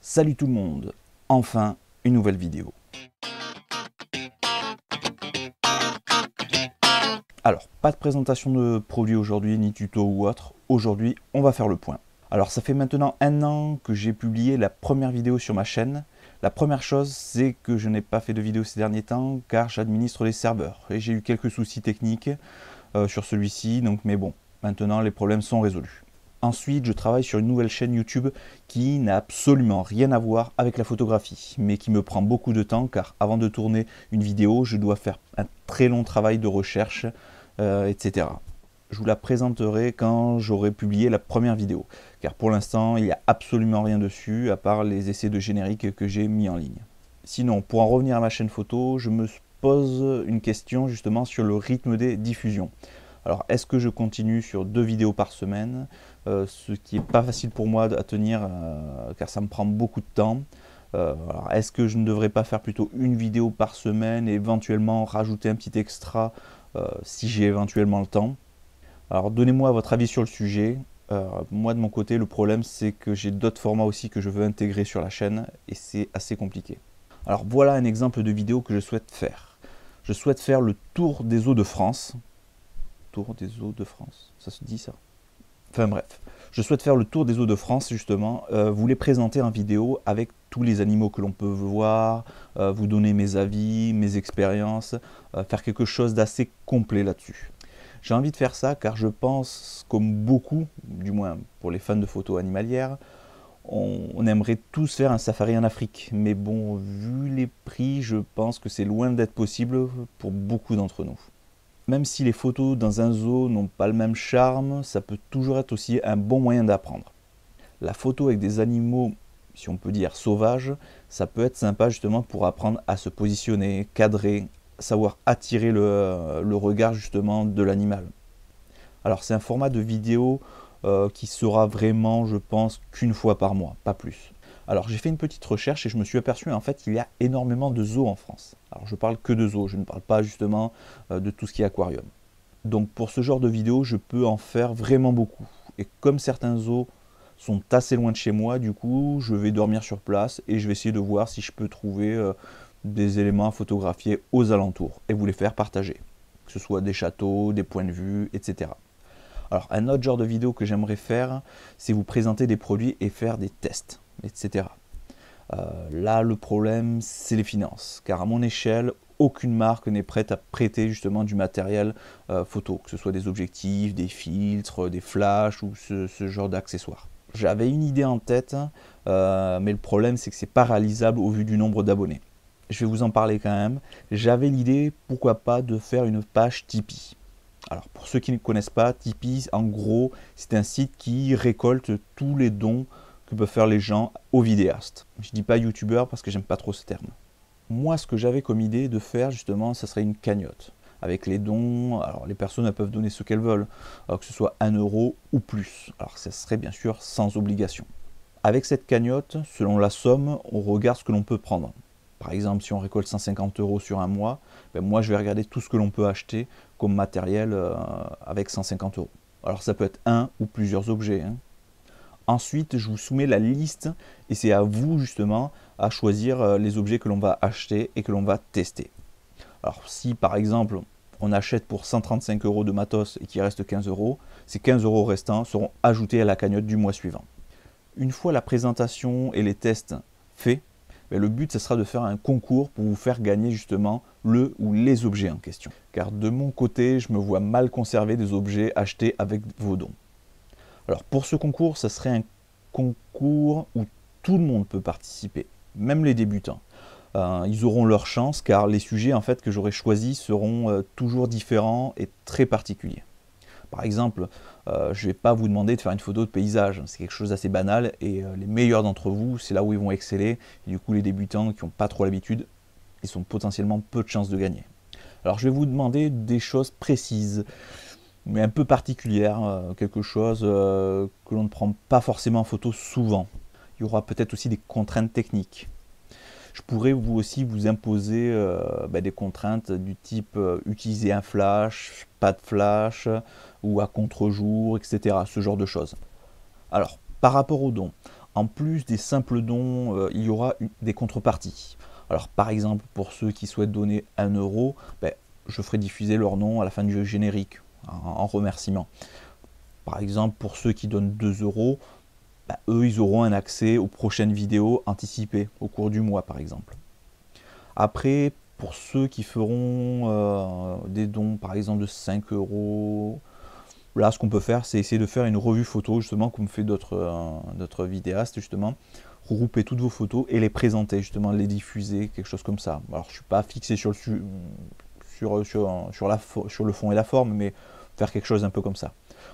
Salut tout le monde, enfin une nouvelle vidéo. Alors, pas de présentation de produit aujourd'hui, ni tuto ou autre. Aujourd'hui, on va faire le point. Alors, ça fait maintenant 1 an que j'ai publié la première vidéo sur ma chaîne. La première chose, c'est que je n'ai pas fait de vidéo ces derniers temps car j'administre les serveurs. Et j'ai eu quelques soucis techniques sur celui-ci, mais bon, maintenant les problèmes sont résolus. Ensuite, je travaille sur une nouvelle chaîne YouTube qui n'a absolument rien à voir avec la photographie, mais qui me prend beaucoup de temps car avant de tourner une vidéo, je dois faire un très long travail de recherche, etc. Je vous la présenterai quand j'aurai publié la première vidéo, car pour l'instant, il n'y a absolument rien dessus, à part les essais de générique que j'ai mis en ligne. Sinon, pour en revenir à ma chaîne photo, je me pose une question justement sur le rythme des diffusions. Alors, est-ce que je continue sur 2 vidéos par semaine, ce qui n'est pas facile pour moi à tenir, car ça me prend beaucoup de temps. Est-ce que je ne devrais pas faire plutôt une vidéo par semaine et éventuellement rajouter un petit extra si j'ai éventuellement le temps? Alors, donnez-moi votre avis sur le sujet. Moi, de mon côté, le problème, c'est que j'ai d'autres formats aussi que je veux intégrer sur la chaîne et c'est assez compliqué. Alors, voilà un exemple de vidéo que je souhaite faire. Je souhaite faire le tour des eaux de France. Tour des eaux de France, ça se dit ça? Enfin bref, je souhaite faire le tour des eaux de France justement, vous les présenter en vidéo avec tous les animaux que l'on peut voir, vous donner mes avis, mes expériences, faire quelque chose d'assez complet là-dessus. J'ai envie de faire ça car je pense, comme beaucoup, du moins pour les fans de photos animalières, on aimerait tous faire un safari en Afrique. Mais bon, vu les prix, je pense que c'est loin d'être possible pour beaucoup d'entre nous. Même si les photos dans un zoo n'ont pas le même charme, ça peut toujours être aussi un bon moyen d'apprendre. La photo avec des animaux, si on peut dire sauvages, ça peut être sympa justement pour apprendre à se positionner, cadrer, savoir attirer le regard justement de l'animal. Alors c'est un format de vidéo qui sera vraiment, je pense, qu'une fois par mois, pas plus. Alors j'ai fait une petite recherche et je me suis aperçu en fait qu'il y a énormément de zoos en France. Alors je parle que de zoos, je ne parle pas justement de tout ce qui est aquarium. Donc pour ce genre de vidéo, je peux en faire vraiment beaucoup. Et comme certains zoos sont assez loin de chez moi, du coup, je vais dormir sur place et je vais essayer de voir si je peux trouver des éléments à photographier aux alentours et vous les faire partager. Que ce soit des châteaux, des points de vue, etc. Alors un autre genre de vidéo que j'aimerais faire, c'est vous présenter des produits et faire des tests, etc. Là, le problème, c'est les finances, car à mon échelle, aucune marque n'est prête à prêter justement du matériel photo, que ce soit des objectifs, des filtres, des flashs ou ce genre d'accessoires. J'avais une idée en tête, mais le problème, c'est que c'est pas réalisable au vu du nombre d'abonnés. Je vais vous en parler quand même. J'avais l'idée, pourquoi pas, de faire une page Tipeee. Alors, pour ceux qui ne connaissent pas, Tipeee, en gros, c'est un site qui récolte tous les dons que peuvent faire les gens aux vidéastes. Je ne dis pas youtubeur parce que j'aime pas trop ce terme. Moi, ce que j'avais comme idée de faire, justement, ça serait une cagnotte. Avec les dons, alors les personnes peuvent donner ce qu'elles veulent, que ce soit 1 euro ou plus. Alors, ça serait bien sûr sans obligation. Avec cette cagnotte, selon la somme, on regarde ce que l'on peut prendre. Par exemple, si on récolte 150 € sur un mois, moi je vais regarder tout ce que l'on peut acheter comme matériel avec 150 €. Alors ça peut être un ou plusieurs objets. Ensuite, je vous soumets la liste et c'est à vous justement à choisir les objets que l'on va acheter et que l'on va tester. Alors si par exemple on achète pour 135 € de matos et qu'il reste 15 €, ces 15 € restants seront ajoutés à la cagnotte du mois suivant. Une fois la présentation et les tests faits, le but, ce sera de faire un concours pour vous faire gagner justement le ou les objets en question. Car de mon côté, je me vois mal conserver des objets achetés avec vos dons. Alors pour ce concours, ce serait un concours où tout le monde peut participer, même les débutants. Ils auront leur chance car les sujets en fait que j'aurai choisis seront toujours différents et très particuliers. Par exemple, je ne vais pas vous demander de faire une photo de paysage, c'est quelque chose d'assez banal et les meilleurs d'entre vous, c'est là où ils vont exceller. Et du coup, les débutants qui n'ont pas trop l'habitude, ils ont potentiellement peu de chances de gagner. Alors, je vais vous demander des choses précises, mais un peu particulières, quelque chose que l'on ne prend pas forcément en photo souvent. Il y aura peut-être aussi des contraintes techniques. Je pourrais aussi vous imposer des contraintes du type utiliser un flash, pas de flash, ou à contre-jour, etc. Ce genre de choses. Alors, par rapport aux dons, En plus des simples dons, il y aura des contreparties. Alors par exemple, pour ceux qui souhaitent donner 1 euro, ben, je ferai diffuser leur nom à la fin du générique, en remerciement. Par exemple, pour ceux qui donnent 2 euros, ben, eux, ils auront un accès aux prochaines vidéos anticipées, au cours du mois par exemple. Après, pour ceux qui feront des dons, par exemple de 5 euros, là, ce qu'on peut faire, c'est essayer de faire une revue photo, justement, comme fait d'autres vidéastes, justement. Regrouper toutes vos photos et les présenter, justement, les diffuser, quelque chose comme ça. Alors, je ne suis pas fixé sur le fond et la forme, mais faire quelque chose un peu comme ça.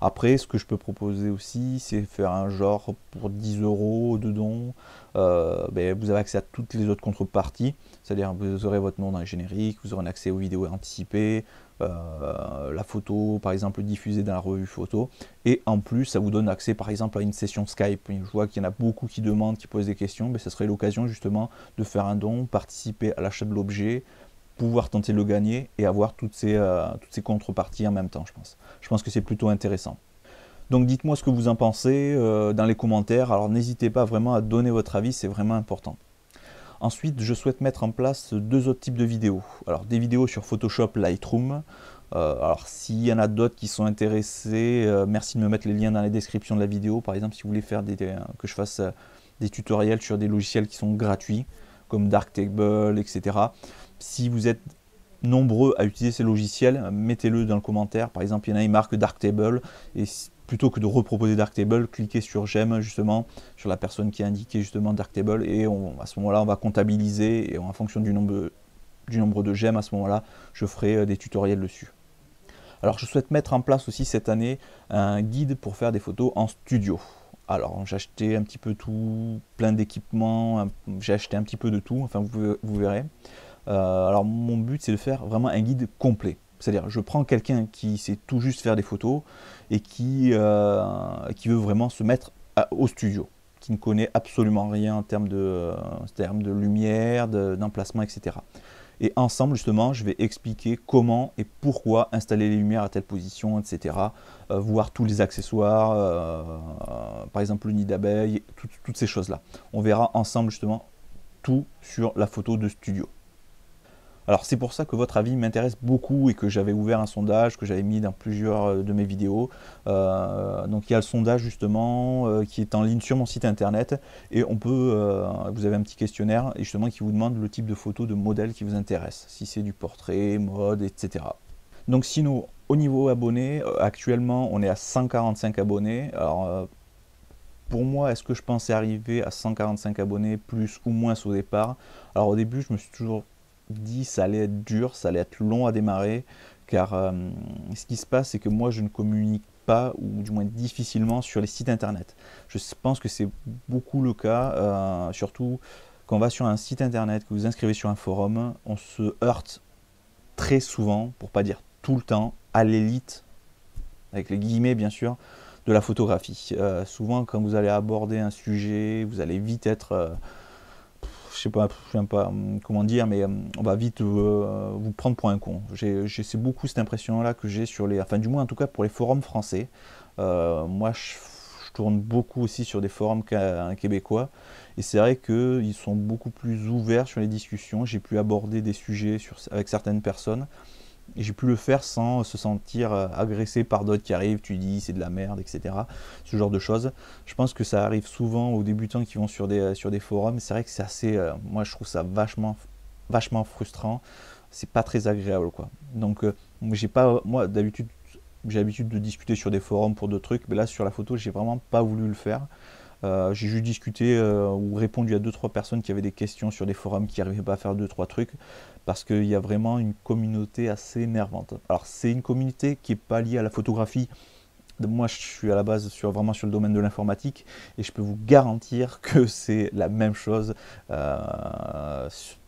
Après, ce que je peux proposer aussi, c'est faire un genre pour 10 euros de dons. Ben, vous avez accès à toutes les autres contreparties, c'est-à-dire vous aurez votre nom dans le générique, vous aurez un accès aux vidéos anticipées, la photo par exemple diffusée dans la revue photo, et en plus ça vous donne accès par exemple à une session Skype. Je vois qu'il y en a beaucoup qui demandent, qui posent des questions, mais ce serait l'occasion justement de faire un don, participer à l'achat de l'objet, pouvoir tenter de le gagner et avoir toutes ces contreparties en même temps, je pense. Je pense que c'est plutôt intéressant. Donc dites-moi ce que vous en pensez dans les commentaires. Alors n'hésitez pas vraiment à donner votre avis, c'est vraiment important. Ensuite, je souhaite mettre en place 2 autres types de vidéos. Alors des vidéos sur Photoshop, Lightroom. Alors s'il y en a d'autres qui sont intéressés, merci de me mettre les liens dans la description de la vidéo. Par exemple, si vous voulez faire que je fasse des tutoriels sur des logiciels qui sont gratuits, comme Darktable, etc. Si vous êtes nombreux à utiliser ces logiciels, mettez-le dans le commentaire. Par exemple, il y en a une marque Darktable, et plutôt que de reproposer Darktable, cliquez sur j'aime justement, sur la personne qui a indiqué justement Darktable, et à ce moment-là, on va comptabiliser, et en fonction du nombre de j'aime, à ce moment-là, je ferai des tutoriels dessus. Alors, je souhaite mettre en place aussi cette année un guide pour faire des photos en studio. Alors, j'ai acheté un petit peu tout, plein d'équipements, j'ai acheté un petit peu de tout, enfin vous verrez. Alors mon but c'est de faire vraiment un guide complet. C'est-à-dire je prends quelqu'un qui sait tout juste faire des photos et qui veut vraiment se mettre au studio, qui ne connaît absolument rien en termes de lumière, d'emplacement, etc. Et ensemble justement je vais expliquer comment et pourquoi installer les lumières à telle position, etc. Voir tous les accessoires, par exemple le nid d'abeille, toutes ces choses là. On verra ensemble justement tout sur la photo de studio. Alors c'est pour ça que votre avis m'intéresse beaucoup et que j'avais ouvert un sondage que j'avais mis dans plusieurs de mes vidéos. Donc il y a le sondage justement qui est en ligne sur mon site internet, et vous avez un petit questionnaire et justement qui vous demande le type de photo, de modèle qui vous intéresse, si c'est du portrait, mode, etc. Donc sinon au niveau abonnés, actuellement on est à 145 abonnés. Alors pour moi, est-ce que je pensais arriver à 145 abonnés plus ou moins au départ? Alors au début je me suis toujours dit ça allait être dur, ça allait être long à démarrer, car ce qui se passe c'est que moi je ne communique pas, ou du moins difficilement, sur les sites internet. Je pense que c'est beaucoup le cas, surtout quand on va sur un site internet, que vous vous inscrivez sur un forum, on se heurte très souvent, pour pas dire tout le temps, à l'élite, avec les guillemets bien sûr, de la photographie. Souvent quand vous allez aborder un sujet, vous allez vite être je sais pas comment dire, mais on va vite vous prendre pour un con. C'est beaucoup cette impression-là que j'ai sur enfin du moins en tout cas pour les forums français. Moi, je tourne beaucoup aussi sur des forums québécois, et c'est vrai qu'ils sont beaucoup plus ouverts sur les discussions. J'ai pu aborder des sujets avec certaines personnes, et j'ai pu le faire sans se sentir agressé par d'autres qui arrivent, tu dis c'est de la merde, etc. Ce genre de choses. Je pense que ça arrive souvent aux débutants qui vont sur des forums. C'est vrai que c'est assez, moi je trouve ça vachement frustrant. C'est pas très agréable quoi. Donc moi d'habitude j'ai l'habitude de discuter sur des forums pour d'autres trucs, mais là sur la photo j'ai vraiment pas voulu le faire. J'ai juste discuté ou répondu à 2-3 personnes qui avaient des questions sur des forums, qui n'arrivaient pas à faire 2-3 trucs, parce qu'il y a vraiment une communauté assez énervante. Alors c'est une communauté qui n'est pas liée à la photographie. Moi je suis à la base vraiment sur le domaine de l'informatique, et je peux vous garantir que c'est la même chose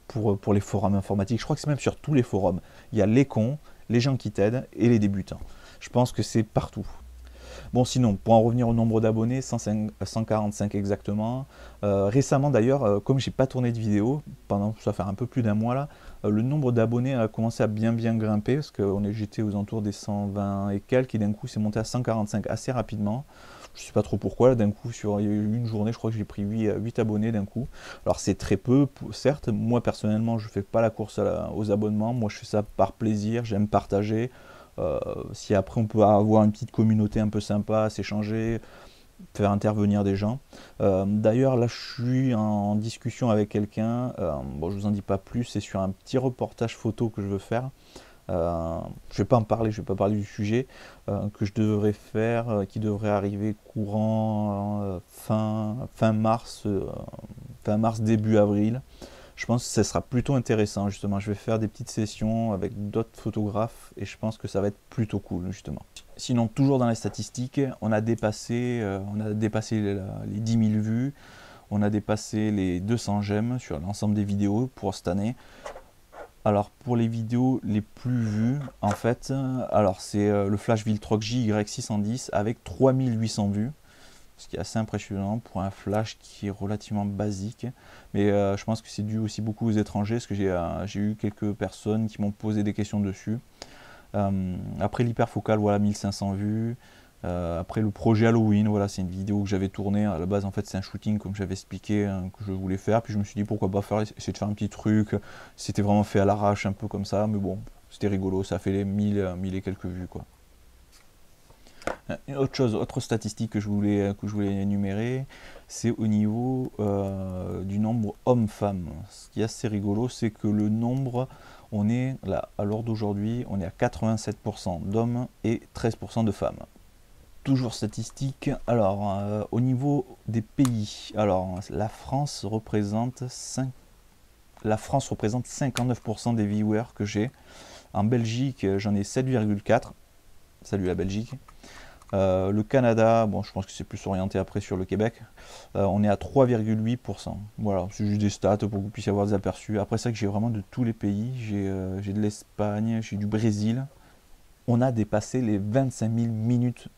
pour les forums informatiques. Je crois que c'est même sur tous les forums. Il y a les cons, les gens qui t'aident et les débutants. Je pense que c'est partout. Bon, sinon, pour en revenir au nombre d'abonnés, 145 exactement. Récemment d'ailleurs, comme j'ai pas tourné de vidéo, ça fait un peu plus d'un mois là, le nombre d'abonnés a commencé à bien grimper, parce que j'étais aux alentours des 120 et quelques, et d'un coup c'est monté à 145 assez rapidement. Je sais pas trop pourquoi, d'un coup, il y a eu une journée, je crois que j'ai pris 8 abonnés d'un coup. Alors c'est très peu, certes, moi personnellement, je fais pas la course aux abonnements, moi je fais ça par plaisir, j'aime partager. Si après on peut avoir une petite communauté un peu sympa, s'échanger, faire intervenir des gens. D'ailleurs, là, je suis en discussion avec quelqu'un. Bon, je vous en dis pas plus. C'est sur un petit reportage photo que je veux faire. Je vais pas en parler. Je vais pas parler du sujet que je devrais faire, qui devrait arriver courant fin mars, début avril. Je pense que ça sera plutôt intéressant justement. Je vais faire des petites sessions avec d'autres photographes et je pense que ça va être plutôt cool justement. Sinon, toujours dans les statistiques, on a dépassé les 10 000 vues, on a dépassé les 200 j'aime sur l'ensemble des vidéos pour cette année. Alors pour les vidéos les plus vues, en fait, alors c'est le Flash Viltrox JY610 avec 3800 vues. Ce qui est assez impressionnant pour un flash qui est relativement basique. Mais je pense que c'est dû aussi beaucoup aux étrangers, parce que j'ai eu quelques personnes qui m'ont posé des questions dessus. Après l'hyperfocal, voilà, 1500 vues. Après le projet Halloween, voilà, c'est une vidéo que j'avais tournée. À la base, en fait, c'est un shooting, comme j'avais expliqué, que je voulais faire. Puis je me suis dit, pourquoi pas essayer de faire un petit truc. C'était vraiment fait à l'arrache, un peu comme ça. Mais bon, c'était rigolo, ça a fait les 1000 et quelques vues, quoi. Une autre statistique que je voulais énumérer, c'est au niveau du nombre hommes-femmes. Ce qui est assez rigolo, c'est que le nombre, on est là, à l'heure d'aujourd'hui, on est à 87% d'hommes et 13% de femmes. Toujours statistique, alors au niveau des pays, alors la France représente 59% des viewers que j'ai. En Belgique, j'en ai 7,4. Salut la Belgique. Le Canada, bon, je pense que c'est plus orienté après sur le Québec, on est à 3,8%. Voilà, c'est juste des stats pour que vous puissiez avoir des aperçus. Après ça, que j'ai vraiment de tous les pays, j'ai de l'Espagne, j'ai du Brésil. On a dépassé les 25 000 minutes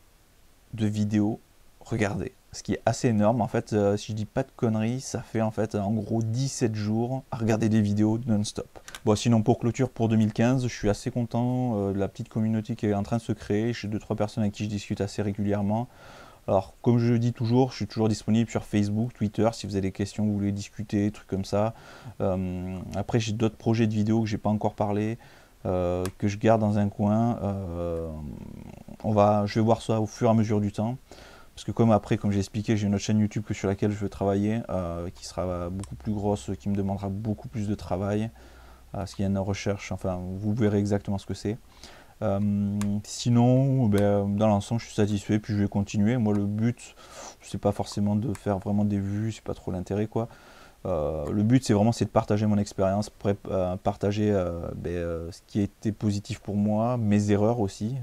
de vidéos regardées, ce qui est assez énorme. En fait, si je dis pas de conneries, ça fait en fait en gros 17 jours à regarder des vidéos non-stop. Bon, sinon pour clôture pour 2015, je suis assez content de la petite communauté qui est en train de se créer. J'ai 2-3 personnes avec qui je discute assez régulièrement. Alors, comme je le dis toujours, je suis toujours disponible sur Facebook, Twitter, si vous avez des questions, vous voulez discuter, trucs comme ça. Après, j'ai d'autres projets de vidéos que j'ai pas encore parlé, que je garde dans un coin. Je vais voir ça au fur et à mesure du temps. Parce que comme j'ai expliqué, j'ai une autre chaîne YouTube sur laquelle je veux travailler, qui sera beaucoup plus grosse, qui me demandera beaucoup plus de travail. Parce qu'il y a une recherche, enfin, vous verrez exactement ce que c'est. Sinon, dans l'ensemble, je suis satisfait, puis je vais continuer. Moi, le but, c'est pas forcément de faire vraiment des vues, c'est pas trop l'intérêt, quoi. Le but, c'est de partager mon expérience, partager ce qui a été positif pour moi, mes erreurs aussi.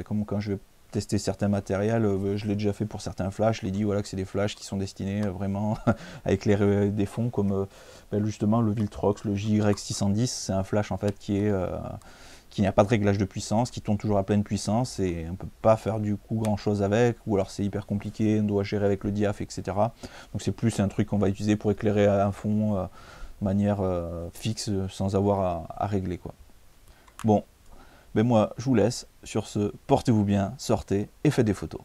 Comme quand je vais tester certains matériels, je l'ai déjà fait pour certains flashs, je l'ai dit voilà, que c'est des flashs qui sont destinés vraiment à éclairer des fonds, comme justement le Viltrox, le JY610, c'est un flash en fait qui n'a pas de réglage de puissance, qui tourne toujours à pleine puissance et on ne peut pas faire du coup grand chose avec, ou alors c'est hyper compliqué, on doit gérer avec le diaph, etc. Donc c'est plus un truc qu'on va utiliser pour éclairer un fond de manière fixe sans avoir à régler, quoi. Bon, moi je vous laisse, sur ce, portez-vous bien, sortez et faites des photos.